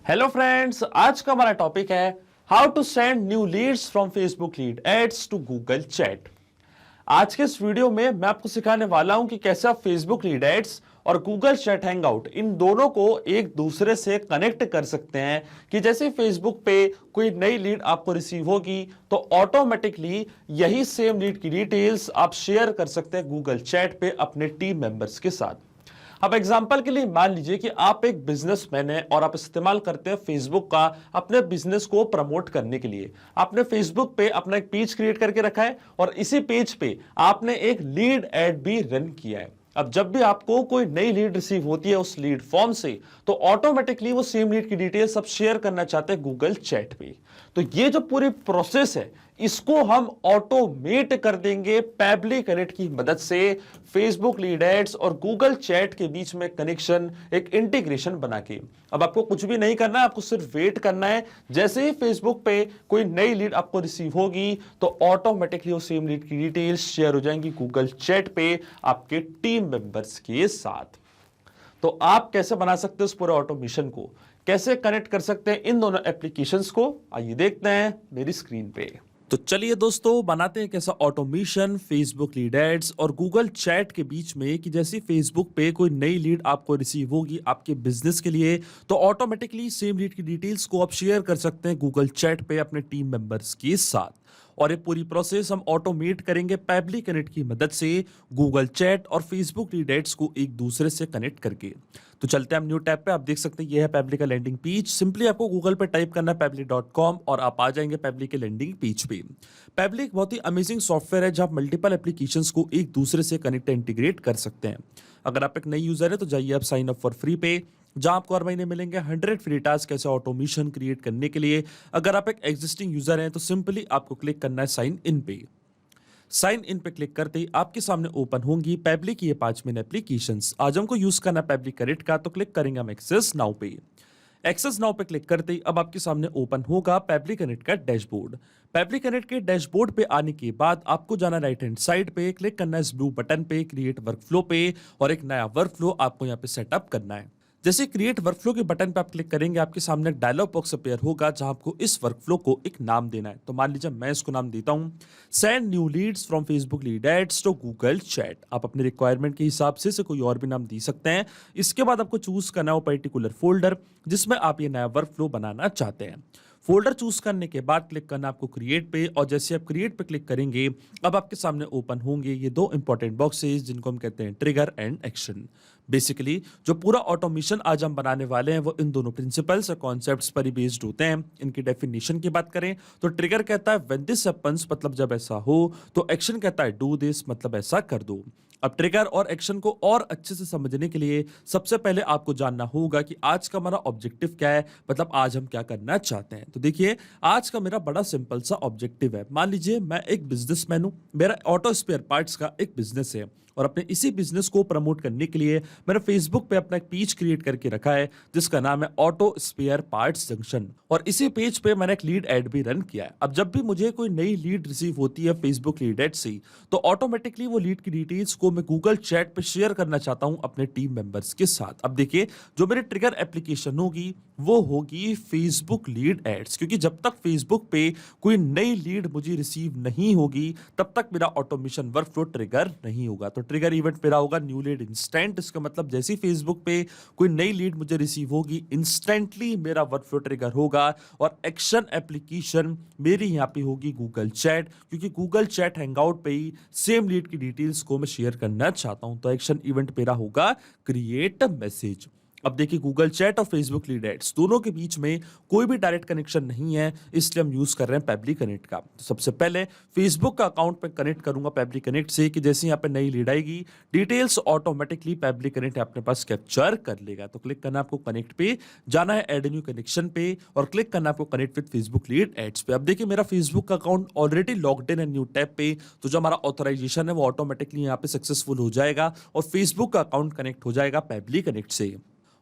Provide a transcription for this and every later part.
Hello friends, आज का हमारा टॉपिक है how to send new leads from Facebook lead ads to Google chat. आज के इस वीडियो में मैं आपको सिखाने वाला हूं कि कैसे आप फेसबुक लीड एड्स और गूगल चैट हैंगआउट इन दोनों को एक दूसरे से कनेक्ट कर सकते हैं कि जैसे फेसबुक पे कोई नई लीड आपको रिसीव होगी तो ऑटोमेटिकली यही सेम लीड की डिटेल्स आप शेयर कर सकते हैं गूगल चैट पे अपने टीम मेंबर्स के साथ। अब एग्जांपल के लिए मान लीजिए कि आप एक बिजनेसमैन हैं और आप इस्तेमाल करते हैं फेसबुक का अपने बिजनेस को प्रमोट करने के लिए। आपने फेसबुक पे अपना एक पेज क्रिएट करके रखा है और इसी पेज पे आपने एक लीड एड भी रन किया है। अब जब भी आपको कोई नई लीड रिसीव होती है उस लीड फॉर्म से तो ऑटोमेटिकली वो सेम लीड की डिटेल्स आप शेयर करना चाहते हैं गूगल चैट पे। तो ये जो पूरी प्रोसेस है इसको हम ऑटोमेट कर देंगे पैबली कनेक्ट की मदद से। फेसबुक लीड एड्स और गूगल चैट के बीच में कनेक्शन, एक इंटीग्रेशन बना के। अब आपको कुछ भी नहीं करना है, आपको सिर्फ वेट करना है। जैसे ही फेसबुक पे कोई नई लीड आपको रिसीव होगी तो ऑटोमेटिकली वो सेम लीड की डिटेल्स शेयर हो जाएंगी गूगल चैट पे आपके टीम मेंबर्स के साथ। तो आप कैसे बना सकते हैं उस पूरे ऑटोमेशन को, कैसे कनेक्ट कर सकते हैं इन दोनों एप्लीकेशंस को, आइए देखते हैं मेरी स्क्रीन पे। तो चलिए दोस्तों, बनाते हैं कैसा ऑटोमेशन फेसबुक लीड एड्स और गूगल चैट के बीच में कि जैसे फेसबुक पे कोई नई लीड आपको रिसीव होगी आपके बिजनेस के लिए तो ऑटोमेटिकली सेम लीड की डिटेल्स को आप शेयर कर सकते हैं गूगल चैट पे अपने टीम मेंबर्स के साथ। और ये पूरी प्रोसेस हम ऑटोमेट करेंगे पैबली कनेक्ट की मदद से गूगल चैट और फेसबुक लीड एड्स को एक दूसरे से कनेक्ट करके। तो चलते हैं हम न्यू टैब पे। आप देख सकते हैं ये है पैबली का लैंडिंग पेज। सिंपली आपको गूगल पे टाइप करना है pabbly.com और आप आ जाएंगे पैबली के लैंडिंग पेज पे। पैबली एक बहुत ही अमेजिंग सॉफ्टवेयर है जहां आप मल्टीपल एप्लीकेशंस को एक दूसरे से कनेक्ट इंटीग्रेट कर सकते हैं। अगर आप एक नई यूजर है तो जाइए आप साइन अप फॉर फ्री पे, जहां आपको हर महीने मिलेंगे 100 फ्री टास्क कैसे ऑटोमेशन क्रिएट करने के लिए। अगर आप एक एग्जिस्टिंग यूजर हैं तो सिंपली आपको क्लिक करना है साइन इन पे। साइन इन पे क्लिक करते ही आपके सामने ओपन होंगी पैबली की ये 5 मेन एप्लीकेशंस। आज हमको यूज करना पैबली करेक्ट का, तो क्लिक करेंगे हम एक्सेस नाउ पे। एक्सेस नाउ पे क्लिक करते ही अब आपके सामने ओपन होगा पैबली कनेक्ट का डैशबोर्ड। पैबली कनेक्ट के डैशबोर्ड पे आने के बाद आपको जाना राइट हैंड साइड पे, क्लिक करना है इस ब्लू बटन पे क्रिएट वर्कफ्लो पे और एक नया वर्कफ्लो आपको यहाँ पे सेटअप करना है। जैसे क्रिएट वर्कफ्लो के बटन पे आप क्लिक करेंगे आपके सामने डायलॉग बॉक्स अपीयर होगा जहां आपको इस वर्कफ्लो को एक नाम देना है। तो मान लीजिए मैं इसको नाम देता हूं send new leads from Facebook lead ads to Google chat. आप अपने रिक्वायरमेंट के हिसाब से कोई और भी नाम दे सकते हैं। इसके बाद आपको चूज करना है वो पर्टिकुलर फोल्डर जिसमें आप ये नया वर्कफ्लो बनाना चाहते हैं। फोल्डर चूज करने के बाद क्लिक करना आपको क्रिएट पे और जैसे आप क्रिएट पे क्लिक करेंगे अब आपके सामने ओपन होंगे ये दो इंपॉर्टेंट बॉक्सेस जिनको हम कहते हैं ट्रिगर एंड एक्शन। बेसिकली जो पूरा ऑटोमेशन आज हम बनाने वाले हैं वो इन दोनों प्रिंसिपल्स और कॉन्सेप्ट्स पर ही बेस्ड होते हैं। इनकी डेफिनेशन की बात करें तो ट्रिगर कहता है व्हेन दिस हैपेंस मतलब जब ऐसा हो, तो एक्शन कहता है डू दिस मतलब ऐसा कर दो। अब ट्रिगर और एक्शन को और अच्छे से समझने के लिए सबसे पहले आपको जानना होगा कि आज का हमारा ऑब्जेक्टिव क्या है, मतलब आज हम क्या करना चाहते हैं। तो देखिए आज का मेरा बड़ा सिंपल सा ऑब्जेक्टिव है। मान लीजिए मैं एक बिजनेसमैन हूं, मेरा ऑटो स्पेयर पार्ट्स का एक बिजनेस है और अपने इसी बिजनेस को प्रमोट करने के लिए मैंने फेसबुक पे अपना एक पेज क्रिएट करके रखा है जिसका नाम है ऑटो स्पेयर पार्ट्स जंक्शन और इसी पेज पे मैंने एक लीड एड भी रन किया है। अब जब भी मुझे कोई नई लीड रिसीव होती है फेसबुक लीड एड से तो ऑटोमेटिकली वो लीड की डिटेल्स को मैं गूगल चैट पे शेयर करना चाहता हूं अपने टीम मेंबर्स के साथ। अब देखिए जो मेरी ट्रिगर एप्लीकेशन होगी वो होगी फेसबुक लीड एड्स, क्योंकि जब तक फेसबुक पे कोई नई लीड मुझे रिसीव नहीं होगी तब तक मेरा ऑटोमेशन वर्कफ्लो ट्रिगर नहीं होगा। तो ट्रिगर इवेंट मेरा होगा न्यू लीड इंस्टेंट। इसका मतलब जैसे ही फेसबुक पे कोई नई लीड मुझे रिसीव होगी इंस्टेंटली मेरा वर्कफ्लो ट्रिगर होगा। और एक्शन एप्लीकेशन मेरी यहाँ पे होगी गूगल चैट, क्योंकि गूगल चैट हैंगआउट पे ही सेम लीड की डिटेल्स को मैं शेयर करना चाहता हूं। तो एक्शन इवेंट मेरा होगा क्रिएट मैसेज। अब देखिए गूगल चैट और फेसबुक लीड एड्स दोनों के बीच में कोई भी डायरेक्ट कनेक्शन नहीं है, इसलिए हम यूज कर रहे हैं पैबली कनेक्ट का। तो सबसे पहले फेसबुक का अकाउंट पे कनेक्ट करूंगा पैबली कनेक्ट से कि जैसे यहाँ पे नई लीड आएगी डिटेल्स ऑटोमेटिकली पैबली कनेक्ट अपने पास कैप्चर कर लेगा। तो क्लिक करना आपको कनेक्ट पे, जाना है एड न्यू कनेक्शन पे और क्लिक करना आपको connect with Facebook lead ads पे। अब देखिए मेरा फेसबुक का अकाउंट ऑलरेडी लॉग्ड इन है न्यू टैब पे, तो जो हमारा ऑथराइजेशन है वो ऑटोमेटिकली यहाँ पे सक्सेसफुल हो जाएगा और फेसबुक का अकाउंट कनेक्ट हो जाएगा पैबली कनेक्ट से।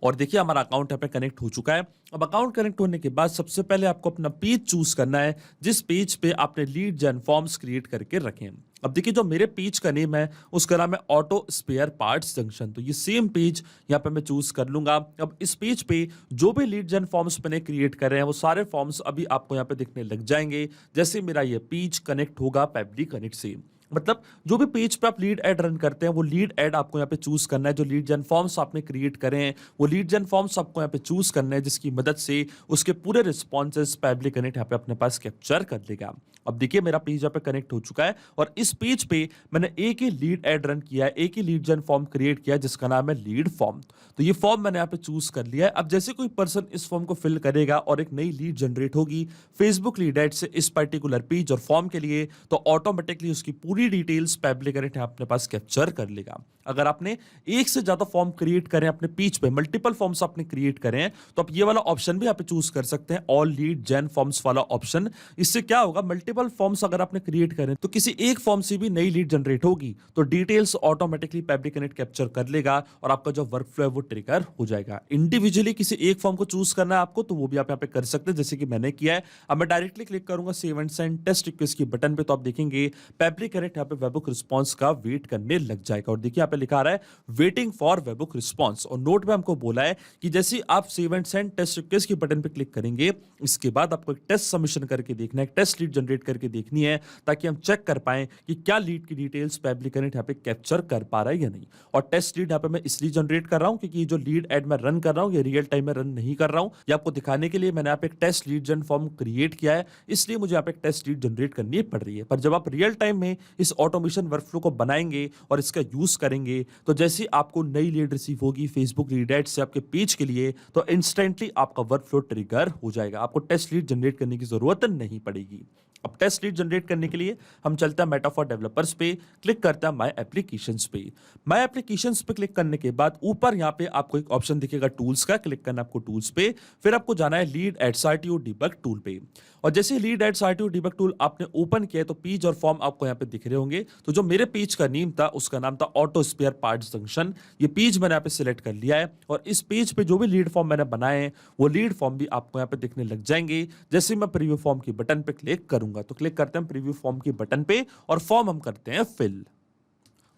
और देखिए हमारा अकाउंट यहाँ पे कनेक्ट हो चुका है। अब अकाउंट कनेक्ट होने के बाद सबसे पहले आपको अपना पेज चूज करना है जिस पेज पे आपने लीड जन फॉर्म्स क्रिएट करके रखे हैं। अब देखिए जो मेरे पेज का नेम है उसका नाम है ऑटो स्पेयर पार्ट्स जंक्शन। तो ये सेम पेज यहाँ पे मैं चूज कर लूंगा। अब इस पेज पे जो भी लीड जन फॉर्म्स मैंने क्रिएट करे हैं वो सारे फॉर्म्स अभी आपको यहाँ पे दिखने लग जाएंगे जैसे मेरा ये पेज कनेक्ट होगा पेबली कनेक्ट से। मतलब जो भी पेज पे आप लीड एड रन करते हैं वो लीड एड आपको यहाँ पे चूज करना है। जो लीड जन फॉर्म्स आपने क्रिएट करे हैं वो लीड जन फॉर्म्स आपको यहाँ पे चूज करना है जिसकी मदद से उसके पूरे रिस्पॉन्सेस पेबली कनेक्ट यहाँ पे अपने पास कैप्चर कर लेगा। अब देखिए मेरा पेज यहाँ पे कनेक्ट हो चुका है और इस पेज पे मैंने एक ही लीड एड रन किया है, एक ही लीड जन फॉर्म क्रिएट किया है जिसका नाम है लीड फॉर्म। तो ये फॉर्म मैंने यहाँ पे चूज कर लिया है। अब जैसे कोई पर्सन इस फॉर्म को फिल करेगा और एक नई लीड जनरेट होगी फेसबुक लीड एड से इस पर्टिकुलर पेज और फॉर्म के लिए, तो ऑटोमेटिकली उसकी पूरी डिटेल्स पेबली कनेक्ट अपने पास कैप्चर कर लेगा। अगर आपने एक से ज्यादा फॉर्म क्रिएट करें अपने पेज पे, मल्टीपल फॉर्म्स आपने क्रिएट करें हैं, तो आप ये वाला ऑप्शन भी यहाँ पे चूज कर सकते हैं, ऑल लीड जेन फॉर्म्स वाला ऑप्शन। इससे क्या होगा, मल्टीपल फॉर्म्स अगर आपने क्रिएट करें तो किसी एक फॉर्म से भी नई लीड जनरेट होगी तो डिटेल्स ऑटोमेटिकली पेबली कनेक्ट कैप्चर कर लेगा और आपका जो वर्क फ्लो है वो ट्रिगर हो जाएगा। इंडिविजुअली किसी एक फॉर्म को चूज करना है आपको तो वो भी आप यहाँ पे कर सकते हैं जैसे कि मैंने किया है। अब मैं डायरेक्टली क्लिक करूंगा save and send test request की बटन पे, तो आप देखेंगे पेबली कनेक्ट यहाँ पे वेबबुक रिस्पॉन्स का वेट करने लग जाएगा। और देखिए यहाँ पे लिखा रहा है वेटिंग फॉर वेबबुक रिस्पॉन्स, और नोट में हमको बोला है कि जैसे आप save and send test request की बटन पे क्लिक करेंगे इसके बाद आपको एक टेस्ट सबमिशन करके देखना है, एक टेस्ट लीड जनरेट करके देखनी है ताकि हम चेक कर पाए कि क्या लीड की डिटेल्स पेबली कनेक्ट यहाँ पे कैप्चर कर पा रहा है या नहीं। और टेस्ट लीड यहाँ पे मैं इसलिए जनरेट कर रहा हूं क्योंकि जो लीड एड मैं रन कर रहा हूं ये रियल टाइम में रन नहीं कर रहा हूं, ये आपको दिखाने के लिए मैंने यहाँ पे एक टेस्ट लीड जन फॉर्म क्रिएट किया है, इसलिए मुझे यहाँ पे एक टेस्ट लीड जनरेट करनी पड़ रही है। पर जब आप रियल टाइम में इस ऑटोमेशन वर्कफ्लो को बनाएंगे और इसका यूज करेंगे तो जैसे आपको नई लीड रिसीव होगी फेसबुक लीड एड से आपके पेज के लिए तो इंस्टेंटली आपका वर्कफ्लो ट्रिगर हो जाएगा, आपको टेस्ट लीड जनरेट करने की जरूरत नहीं पड़ेगी। अब टेस्ट लीड जनरेट करने के लिए हम चलते हैं मेटा फॉर डेवलपर्स पे, क्लिक करते हैं माय एप्लीकेशंस पे। माय एप्लीकेशंस पे क्लिक करने के बाद ऊपर यहाँ पे आपको एक ऑप्शन दिखेगा टूल्स का, क्लिक करना आपको टूल्स पे, फिर आपको जाना है lead ads RTO debug tool पे। और जैसे lead ads RTO debug tool आपने ओपन किया तो पेज और फॉर्म आपको यहाँ पे दिख रहे होंगे। तो जो मेरे पेज का नेम था उसका नाम था ऑटो स्पेयर पार्ट्स जंक्शन, ये पेज मैंने यहाँ पे सिलेक्ट कर लिया है और इस पेज पे जो भी लीड फॉर्म मैंने बनाए हैं वो लीड फॉर्म भी आपको यहाँ पे दिखने लग जाएंगे। जैसे मैं प्रीव्यू फॉर्म की बटन पे क्लिक करूंगा तो क्लिक करते हैं प्रीव्यू फॉर्म की बटन पे और फॉर्म हम करते हैं फिल।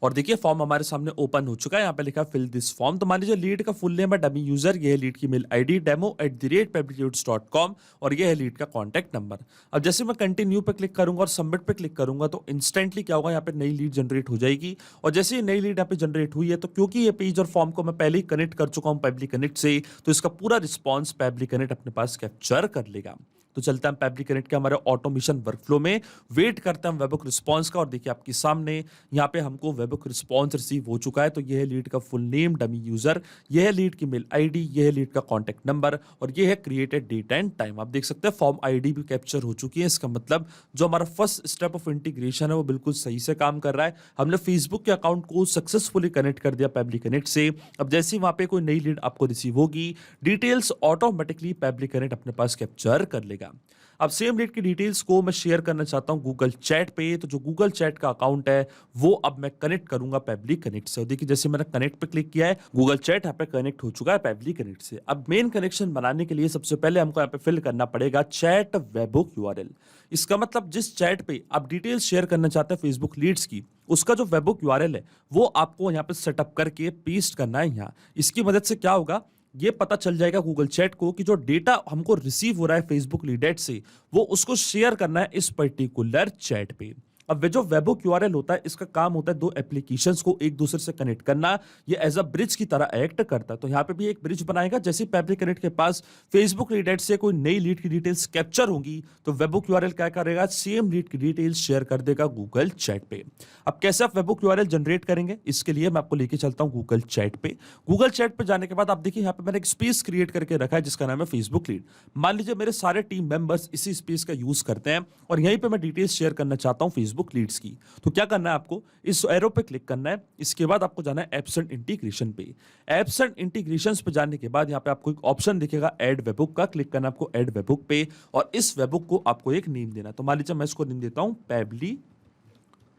और देखिए फॉर्म हमारे सामने ओपन हो चुका है, यहाँ पे लिखा फिल दिस फॉर्म। तो मान लीजिए लीड का फुल नेम है डमी यूजर, ये है लीड की मेल आईडी demo@pebbleleads.com और ये है लीड का कॉन्टैक्ट नंबर। अब जैसे मैं कंटिन्यू पे क्लिक करूंगा और सबमिट पे क्लिक करूंगा तो इंस्टेंटली क्या होगा, यहाँ पे नई लीड जनरेट हो जाएगी। और जैसे ही नई लीड यहाँ पे जनरेट हुई है तो क्योंकि ये पेज और फॉर्म को मैं पहले ही कनेक्ट कर चुका हूँ पेबली कनेक्ट से, तो इसका पूरा रिस्पॉन्स पेबली कनेक्ट अपने पास कैप्चर कर लेगा। तो चलते हैं पेबली कनेक्ट के हमारे ऑटोमेशन वर्कफ्लो में, वेट करते हैं वेबबुक रिस्पॉन्स का। और देखिए आपके सामने यहाँ पे हमको वेबबुक रिस्पॉन्स रिसीव हो चुका है। तो ये है लीड का फुल नेम डमी यूजर, ये है लीड की मेल आईडी, ये है लीड का कॉन्टैक्ट नंबर और ये है क्रिएटेड डेट एंड टाइम। आप देख सकते हैं फॉर्म आईडी भी कैप्चर हो चुकी है। इसका मतलब जो हमारा फर्स्ट स्टेप ऑफ इंटीग्रेशन है वो बिल्कुल सही से काम कर रहा है। हमने फेसबुक के अकाउंट को सक्सेसफुली कनेक्ट कर दिया पेबली कनेक्ट से। अब जैसे ही वहां पे कोई नई लीड आपको रिसीव होगी डिटेल्स ऑटोमेटिकली पेबली कनेक्ट अपने पास कैप्चर कर लेगा। अब सेम लीड की डिटेल्स को मैं शेयर करना चाहता हूं गूगल चैट पे, तो जो गूगल चैट का अकाउंट है वो अब मैं कनेक्ट करूंगा पेबली कनेक्ट से। देखिए जैसे मैंने कनेक्ट पे क्लिक किया है गूगल चैट यहाँ पे कनेक्ट हो चुका है पेबली कनेक्ट से। अब मेन कनेक्शन बनाने के लिए सबसे पहले हमको यहाँ पे फिल करना पड़ेगा चैट वेबबुक यूआरएल। इसका मतलब जिस चैट पे आप डिटेल्स शेयर करना चाहते हैं फेसबुक लीड्स की, उसका जो वेबबुक यूआरएल है वो आपको यहाँ पे सेटअप करके पेस्ट करना है यहाँ। इसकी मदद से क्या होगा, ये पता चल जाएगा गूगल चैट को कि जो डेटा हमको रिसीव हो रहा है फेसबुक लीड एड से वो उसको शेयर करना है इस पर्टिकुलर चैट पे। अब जो वेबबुक यूआरएल होता है इसका काम होता है दो एप्लीकेशंस को एक दूसरे से कनेक्ट करना, ये एज अ ब्रिज की तरह एक्ट करता है। तो यहाँ पे भी एक ब्रिज बनाएगा, जैसे पेबली कनेक्ट के पास फेसबुक लीड एड से कोई नई लीड की डिटेल्स कैप्चर होंगी तो वेबबुक यूआरएल क्या करेगा, सेम लीड की डिटेल्स शेयर कर देगा गूगल चैट पे। अब कैसे आप वेबबुक यूआरएल जनरेट करेंगे, इसके लिए मैं आपको लेके चलता हूँ गूगल चैट पे। गूगल चैट पे जाने के बाद आप देखिए यहाँ पे मैंने एक स्पेस क्रिएट करके रखा है जिसका नाम है फेसबुक लीड। मान लीजिए मेरे सारे टीम मेंबर्स इसी स्पेस का यूज करते हैं और यहीं पे मैं डिटेल्स शेयर करना चाहता हूँ फेसबुक लीड्स की। तो क्या करना है, आपको इस एरो पे क्लिक करना है, इसके बाद आपको जाना है एप्स एंड इंटीग्रेशन पे। एप्स एंड इंटीग्रेशंस पे जाने के बाद यहाँ पे आपको एक ऑप्शन दिखेगा ऐड वेबबुक का, क्लिक करना है आपको ऐड वेबबुक पे और इस वेबबुक को आपको एक नेम देना है। तो मान लीजिए मैं इसको नेम देता हूं पेबली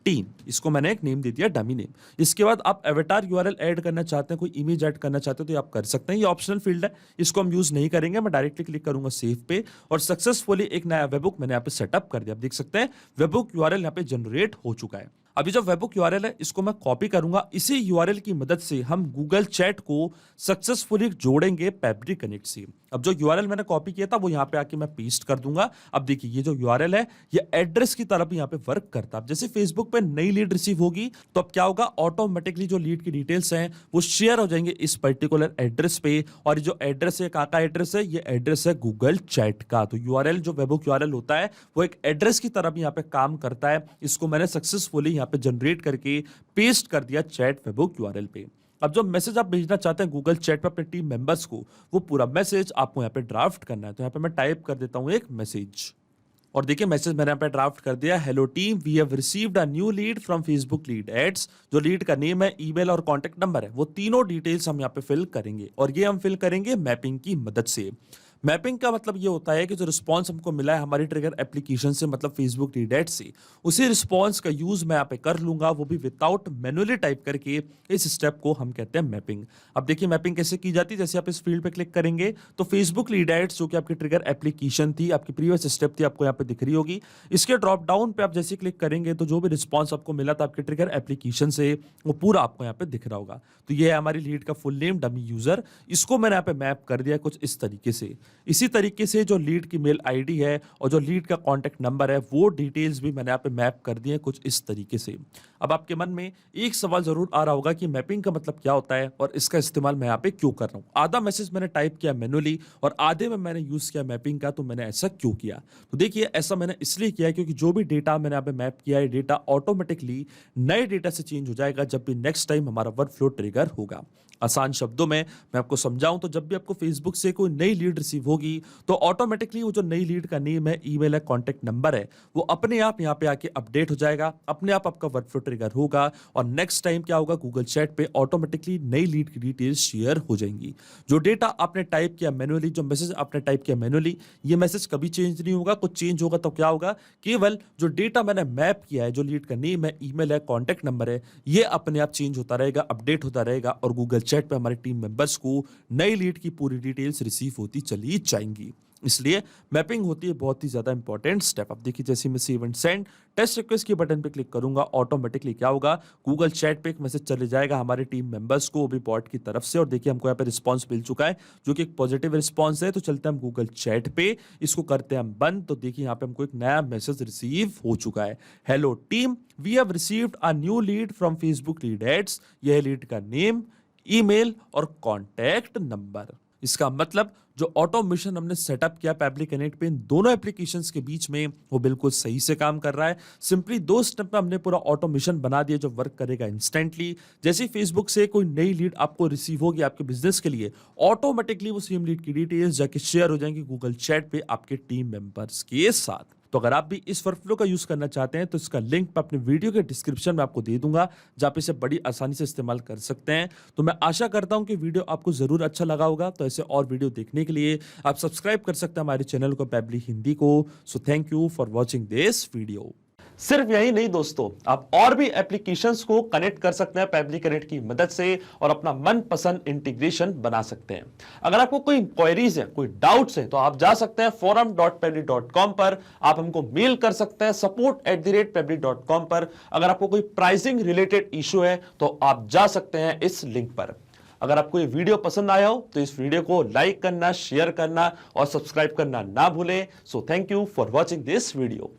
टीम, इसको मैंने एक नेम दे दिया डमी नेम। इसके बाद आप एवेटार यूआरएल ऐड करना चाहते हैं, कोई इमेज ऐड करना चाहते हो तो ये आप कर सकते हैं, ये ऑप्शनल फील्ड है, इसको हम यूज नहीं करेंगे। मैं डायरेक्टली क्लिक करूंगा सेव पे और सक्सेसफुली एक नया वेबबुक मैंने यहाँ पे सेटअप कर दिया। आप देख सकते हैं वेबबुक यूआरएल यहाँ पे जनरेट हो चुका है। अभी जो वेबहुक यूआरएल है इसको मैं कॉपी करूंगा, इसी यूआरएल की मदद से हम गूगल चैट को सक्सेसफुली जोड़ेंगे पेप्ली कनेक्ट से। अब जो यूआरएल मैंने कॉपी किया था वो यहाँ पे आके मैं पेस्ट कर दूंगा। अब देखिए ये जो यूआरएल है ये एड्रेस की तरह भी यहाँ पे वर्क करता है। अब जैसे फेसबुक पे नई लीड रिसीव होगी तो अब क्या होगा, ऑटोमेटिकली जो लीड की डिटेल्स हैं वो शेयर हो जाएंगे इस पर्टिकुलर एड्रेस पे। और ये जो एड्रेस है का एड्रेस है, ये एड्रेस है गूगल चैट का। तो यूआरएल जो वेबहुक यूआरएल होता है वो एक एड्रेस की तरह भी यहाँ पे काम करता है। इसको मैंने सक्सेसफुली यहाँ पे जनरेट करके पेस्ट कर दिया चैट वेबहुक यूआरएल पे। अब जो मैसेज आप भेजना चाहते हैं गूगल चैट पे अपने टीम मेंबर्स को, वो पूरा मैसेज आपको यहाँ पे ड्राफ्ट करना है। तो यहाँ पे मैं टाइप कर देता हूं एक मैसेज, और देखिए मैसेज मैंने यहाँ पे ड्राफ्ट कर दिया, hello team, we have received a new lead from Facebook lead ads. जो लीड का नेम है, ईमेल और कॉन्टेक्ट नंबर है, वो तीनों डिटेल्स हम यहाँ पे फिल करेंगे, और ये हम फिल करेंगे मैपिंग की मदद से। मैपिंग का मतलब ये होता है कि जो रिस्पॉन्स हमको मिला है हमारी ट्रिगर एप्लीकेशन से, मतलब फेसबुक लीड एड से, उसी रिस्पॉन्स का यूज मैं यहाँ पे कर लूंगा, वो भी विदाउट मैनुअली टाइप करके। इस स्टेप को हम कहते हैं मैपिंग। अब देखिए मैपिंग कैसे की जाती है, जैसे आप इस फील्ड पे क्लिक करेंगे तो फेसबुक लीड एड्स जो कि आपकी ट्रिगर एप्लीकेशन थी, आपकी प्रीवियस स्टेप थी, आपको यहाँ पे दिख रही होगी। इसके ड्रॉप डाउन पे आप जैसे क्लिक करेंगे तो जो भी रिस्पॉन्स आपको मिला था आपके ट्रिगर एप्लीकेशन से, वो पूरा आपको यहाँ पे दिख रहा होगा। तो ये है हमारी लीड का फुल नेम, डमी यूजर। इसको मैंने यहाँ पे मैप कर दिया कुछ इस तरीके से। इसी तरीके से जो लीड की मेल आईडी है और जो लीड का कॉन्टेक्ट नंबर है, वो डिटेल्स भी मैंने यहाँ पे मैप कर दिए कुछ इस तरीके से। अब आपके मन में एक सवाल जरूर आ रहा होगा कि मैपिंग का मतलब क्या होता है और इसका इस्तेमाल मैं यहाँ पे क्यों कर रहा हूँ। आधा मैसेज मैंने टाइप किया मैनुअली और आधे में मैंने यूज किया मैपिंग का, तो मैंने ऐसा क्यों किया? तो देखिए ऐसा मैंने इसलिए किया क्योंकि जो भी डेटा मैंने यहाँ पे मैप किया है, डेटा ऑटोमेटिकली नए डेटा से चेंज हो जाएगा जब भी नेक्स्ट टाइम हमारा वर्कफ्लो ट्रिगर होगा। आसान शब्दों में मैं आपको समझाऊं तो जब भी आपको फेसबुक से कोई नई लीड रिसीव होगी तो ऑटोमेटिकली वो जो नई लीड का नेम है, ईमेल है, कॉन्टेक्ट नंबर है, वो अपने आप यहाँ पे आके अपडेट हो जाएगा, अपने आप आपका वर्कफ्लो ट्रिगर होगा, और नेक्स्ट टाइम क्या होगा, गूगल चैट पे ऑटोमेटिकली नई लीड की डिटेल्स शेयर हो जाएंगी। जो डेटा आपने टाइप किया मैनुअली, जो मैसेज आपने टाइप किया मैनुअली, ये मैसेज कभी चेंज नहीं होगा। कुछ चेंज होगा तो क्या होगा, केवल जो डेटा मैंने मैप किया है, जो लीड का नेम है, ईमेल है, कॉन्टेक्ट नंबर है, ये अपने आप चेंज होता रहेगा, अपडेट होता रहेगा, और गूगल चैट पे हमारे टीम मेंबर्स को नई लीड की पूरी डिटेल्स रिसीव होती चली जाएंगी। इसलिए मैपिंग होती है बहुत ही ज्यादा इंपॉर्टेंट स्टेप। अब देखिए जैसे मैं save and send test request के बटन पे क्लिक करूंगा, ऑटोमेटिकली क्या होगा, गूगल चैट पे एक मैसेज चले जाएगा हमारे टीम मेंबर्स को, वो भी बॉट की तरफ से। और देखिए हमको यहाँ पे रिस्पांस मिल चुका है जो कि एक पॉजिटिव रिस्पांस है। तो चलते हैं हम गूगल चैट पे, इसको करते हैं हम बंद। तो देखिए यहाँ पे हमको एक नया मैसेज रिसीव हो चुका है, hello team, we have received a new lead from Facebook lead ads. यह लीड का नेम, ईमेल और कॉन्टैक्ट नंबर। इसका मतलब जो ऑटोमेशन हमने सेटअप किया पेप्ली कनेक्ट पे इन दोनों एप्लीकेशंस के बीच में, वो बिल्कुल सही से काम कर रहा है। सिंपली 2 स्टेप में हमने पूरा ऑटोमेशन बना दिया जो वर्क करेगा इंस्टेंटली। जैसे फेसबुक से कोई नई लीड आपको रिसीव होगी आपके बिजनेस के लिए, ऑटोमेटिकली वो सेम लीड की डिटेल्स जाके शेयर हो जाएंगी गूगल चैट पे आपके टीम मेंबर्स के साथ। तो अगर आप भी इस वर्कफ्लो का यूज करना चाहते हैं तो इसका लिंक मैं अपने वीडियो के डिस्क्रिप्शन में आपको दे दूंगा, जहां पे इसे बड़ी आसानी से इस्तेमाल कर सकते हैं। तो मैं आशा करता हूं कि वीडियो आपको जरूर अच्छा लगा होगा। तो ऐसे और वीडियो देखने के लिए आप सब्सक्राइब कर सकते हैं हमारे चैनल को, पेप्ली हिंदी को। So thank you for watching this video. सिर्फ यही नहीं दोस्तों, आप और भी एप्लीकेशंस को कनेक्ट कर सकते हैं पेप्ली कनेक्ट की मदद से और अपना मनपसंद इंटीग्रेशन बना सकते हैं। अगर आपको कोई इंक्वायरीज है, कोई डाउट्स है, तो आप जा सकते हैं forum.pebly.com पर, आप हमको मेल कर सकते हैं support@pebly.com पर। अगर आपको कोई प्राइसिंग रिलेटेड इशू है तो आप जा सकते हैं इस लिंक पर। अगर आपको ये वीडियो पसंद आया हो तो इस वीडियो को लाइक करना, शेयर करना और सब्सक्राइब करना ना भूलें। So thank you for watching this video.